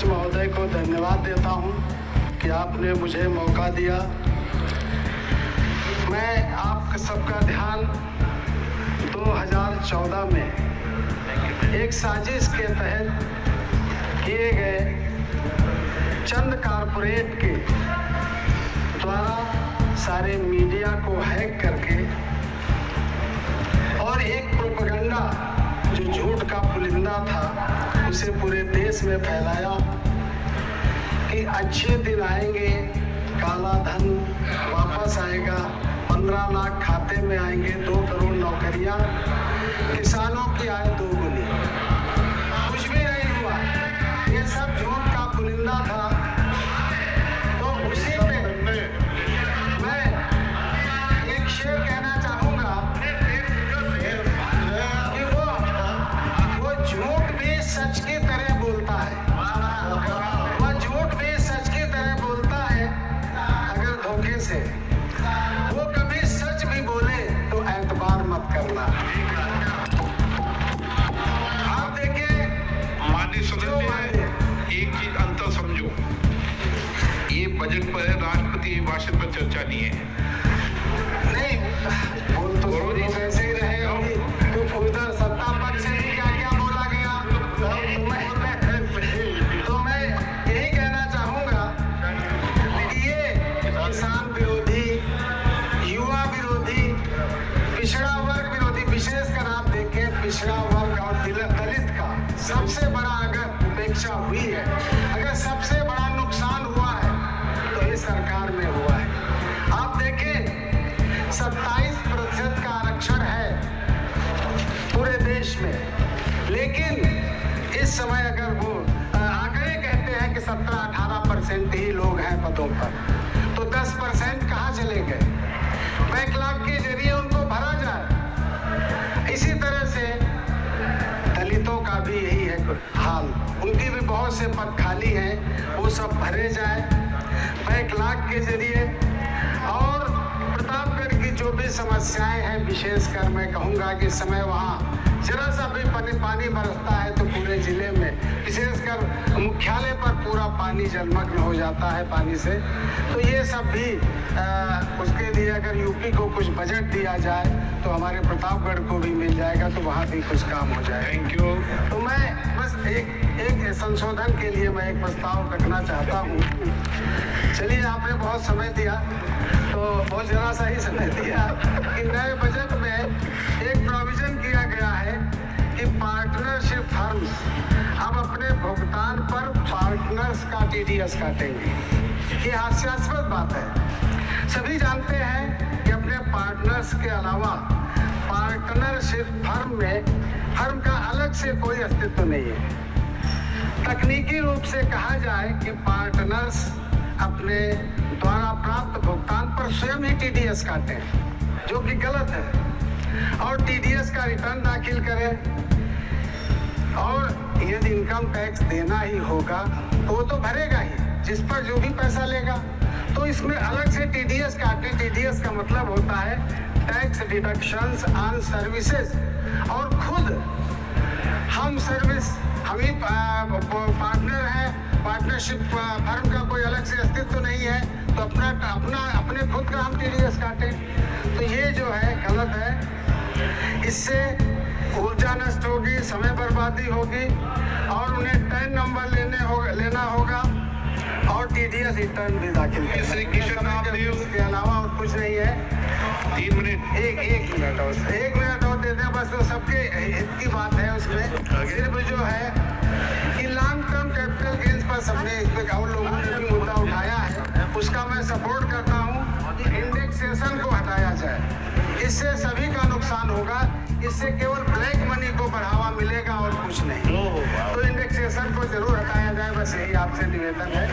महोदय को धन्यवाद देता हूं कि आपने मुझे मौका दिया। मैं आप सबका ध्यान 2014 में एक साजिश के तहत किए गए चंद कारपोरेट के द्वारा सारे मीडिया को हैक करके और एक प्रोपेगेंडा जो झूठ का पुलिंदा था उसे पूरे देश में फैलाया कि अच्छे दिन आएंगे, काला धन वापस आएगा, 15 लाख खाते में आएंगे, 2 करोड़ नौकरियां, किसानों की आय दोगुनी। कुछ भी नहीं हुआ, ये सब झूठ का पुलिंदा था। तो उसी पे मैं एक शेर कहना चाहूँगा कि वो झूठ भी सच की तरह बोलता है। वह झूठ भी सच की तरह बोलता है अगर धोखे से। वो कभी सच भी बोले तो एतबार मत करना। आप देखिए माननीय सदस्य, एक चीज अंतर समझो, ये बजट पर है, राष्ट्रपति भाषण पर चर्चा नहीं है। नहीं, बोल तो वैसे ही रहे होगी, तो उधर सत्ता पक्ष से भी क्या क्या बोला गया। तो मैं यही कहना चाहूँगा कि ये किसान विरोधी, युवा विरोधी, पिछड़ा वर्ग विरोधी, विशेषकर आप देखें पिछड़ा वर्ग और दलित का सबसे बड़ा अगर उपेक्षा हुई है, अगर सबसे बड़ा नुकसान हुआ है तो इस सरकार में हुआ है। आप देखें 27% का आरक्षण है पूरे देश में, लेकिन इस समय अगर वो आंकड़े कहते हैं कि 17-18% ही लोग हैं पदों पर, तो 10% कहाँ चले गए। बैकलॉग के जरिए उनको भरा जाए। इसी तरह से दलितों का भी यही है हाल, उनकी भी बहुत से पद खाली हैं, वो सब भरे जाए बैकलॉग के जरिए। और प्रतापगढ़ की जो भी समस्याएं हैं, विशेषकर मैं कहूँगा कि इस समय वहाँ जरा सा भी पानी बरसता है तो पूरे जिले में, विशेषकर मुख्यालय पर पूरा पानी जलमग्न हो जाता है पानी से। तो ये सब भी उसके लिए अगर यूपी को कुछ बजट दिया जाए तो हमारे प्रतापगढ़ को भी मिल जाएगा, तो वहाँ भी कुछ काम हो जाए। Thank you. तो मैं बस एक संशोधन के लिए मैं एक प्रस्ताव रखना चाहता हूँ। चलिए, आपने बहुत समय दिया, तो बहुत जरा सा ही समय दिया कि नए बजट में एक प्रोविजन किया गया है कि पार्टनरशिप फर्म्स अब अपने भुगतान पर पार्टनर्स का TDS काटेंगे। ये हास्यास्पद बात है। सभी जानते हैं कि अपने पार्टनर्स के अलावा पार्टनरशिप फर्म का अलग से कोई अस्तित्व नहीं है। तकनीकी रूप से कहा जाए कि पार्टनर्स अपने द्वारा प्राप्त भुगतान पर स्वयं ही TDS काटें, जो कि गलत है, और TDS का रिटर्न दाखिल करें। और यदि इनकम टैक्स देना ही होगा तो वो तो भरेगा ही, जिस पर जो भी पैसा लेगा। तो इसमें अलग से TDS काटे। TDS का मतलब होता है टैक्स डिडक्शंस ऑन सर्विसेज, और खुद हम सर्विस, हम ही पार्टनर हैं, पार्टनरशिप फर्म का कोई अलग से अस्तित्व नहीं है, तो अपने खुद का हम TDS काटें। तो ये जो है गलत है। इससे ऊर्जा नष्ट होगी, समय बर्बादी होगी, और उन्हें टैन नंबर लेना होगा, और TDS रिटर्न भी दाखिल के अलावा और कुछ नहीं है। 3 मिनट, एक मिनट और दे दें बस। तो सबके हित की बात है उसमें। सिर्फ जो है कि लॉन्ग टर्म कैपिटल गेन्स पर सबने और लोगों ने भी मुद्दा उठाया है, उसका मैं सपोर्ट करता हूँ। इंडेक्सेशन को हटाया जाए, इससे सभी का नुकसान होगा। इससे केवल ब्लैक मनी को बढ़ावा मिलेगा और कुछ नहीं। तो इंडेक्सेशन को जरूर हटाया जाए, बस यही आपसे निवेदन है।